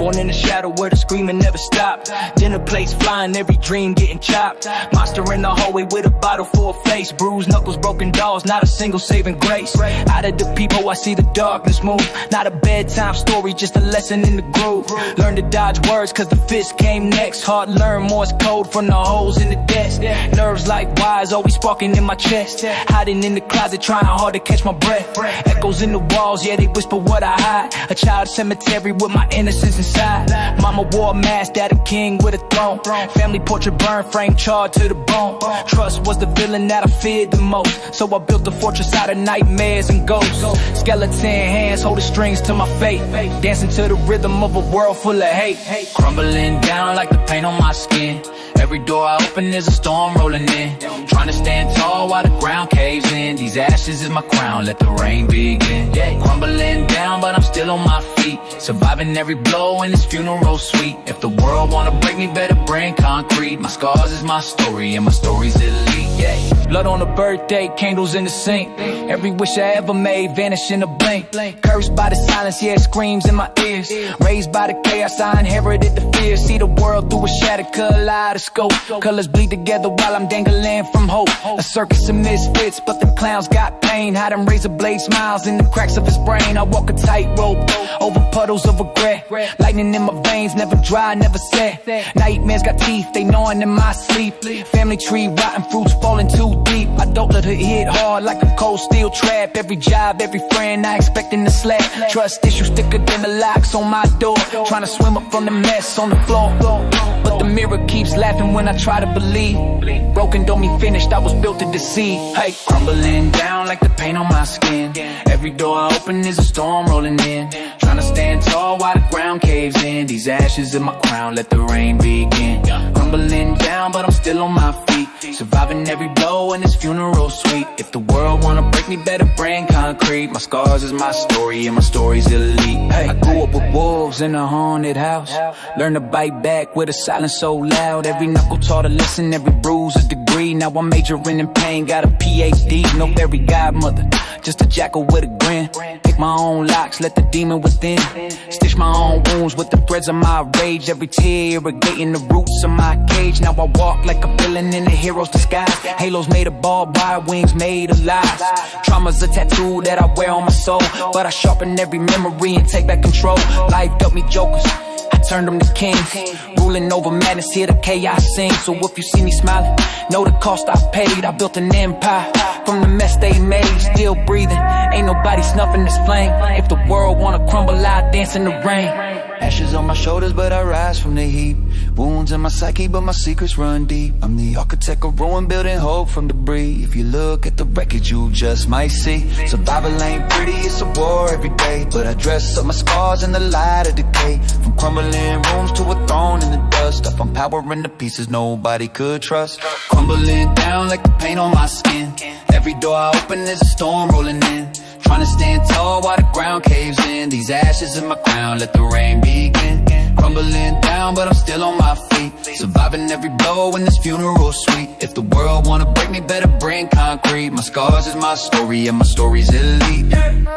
Born in the shadow where the screaming never stopped. Dinner plates flying, every dream getting chopped. Monster in the hallway with a bottle for a face. Bruised knuckles, broken dolls, not a single saving grace. Out of the people I see the darkness move. Not a bedtime story, just a lesson in the groove. Learn to dodge words cause the fist came next. Hard learn Morse code from the holes in the desk. Nerves like wires always sparking in my chest. Hiding in the closet trying hard to catch my breath. Echoes in the walls, yeah they whisper what I hide. A child cemetery with my innocence inside. Mama wore a mask, dad a king with a throne. Family portrait burned, frame charred to the bone. Trust was the villain that I feared the most, so I built a fortress out of nightmares and ghosts. Skeleton hands holding strings to my fate, dancing to the rhythm of a world full of hate. Crumbling down like the paint on my skin. Every door I open is a storm rolling in. Trying to stand tall while the ground caves in. These ashes is my crown, let the rain begin. Crumbling down but I'm still on my feet. Surviving every blow in this funeral suite. If the world wanna break me, better bring concrete. My scars is my story and my story's elite. Blood on a birthday, candles in the sink. Every wish I ever made vanish in a blink. Cursed by the silence, yeah, it screams in my ears. Raised by the chaos, I inherited the fear. See the world through a shattered kaleidoscope. Colors bleed together while I'm dangling from hope. A circus of misfits, but the clowns got pain. Hide them razor blade smiles in the cracks of his brain. I walk a tightrope over puddles of regret. Lightning in my veins, never dry, never set. Nightmares got teeth, they gnawing in my sleep. Family tree, rotten fruits falling too deep. I don't let it hit hard like a cold steel trap. Every job, every friend, I expecting to slap. Trust issues thicker than the locks on my door. Trying to swim up from the mess on the floor, but the mirror keeps laughing when I try to believe. Broken don't mean finished, I was built to deceive. Hey, crumbling down like the paint on my skin. Every door I open is a storm rolling in. Trying to stand tall while the ground caves in. These ashes in my crown, let the rain begin. Crumbling down but I'm still on my feet. Surviving every blow in this funeral suite. If the world wanna break me, better bring concrete. My scars is my story and my story's elite. Hey, I grew up with wolves in a haunted house. Learned to bite back with a silence so loud. Every knuckle taught a lesson, every bruise a degree. Now I'm majoring in pain, got a PhD. No fairy godmother, just a jackal with a grin. Pick my own locks, let the demon within. Stitch my own wounds with the threads of my rage. Every tear irrigating the roots of my cage. Now I walk like a villain in a hero's disguise. Halos made of barbed wire, wings made of lies. Trauma's a tattoo that I wear on my soul, but I sharpen every memory and take back control. Life dealt me jokers, I turned them to kings. Ruling over madness, hear the chaos sing. So if you see me smiling, know the cost I paid. I built an empire from the mess they made. Still breathing, ain't nobody snuffing this flame. If the world wanna crumble, I'll dance in the rain. Ashes on my shoulders, but I rise from the heap. Wounds in my psyche, but my secrets run deep. I'm the architect of ruin, building hope from debris. If you look at the wreckage, you just might see. Survival ain't pretty, it's a war every day. But I dress up my scars in the light of decay. From crumbling rooms to a throne in the dust. I found power in the pieces nobody could trust. Crumbling down like the paint on my skin. Every door I open is a storm rolling in. Trying to stand tall while the ground caves in. These ashes in my crown, let the rain begin. Crumbling down but I'm still on my feet. Surviving every blow in this funeral suite. If the world wanna break me, better bring concrete. My scars is my story and my story's elite. Yeah.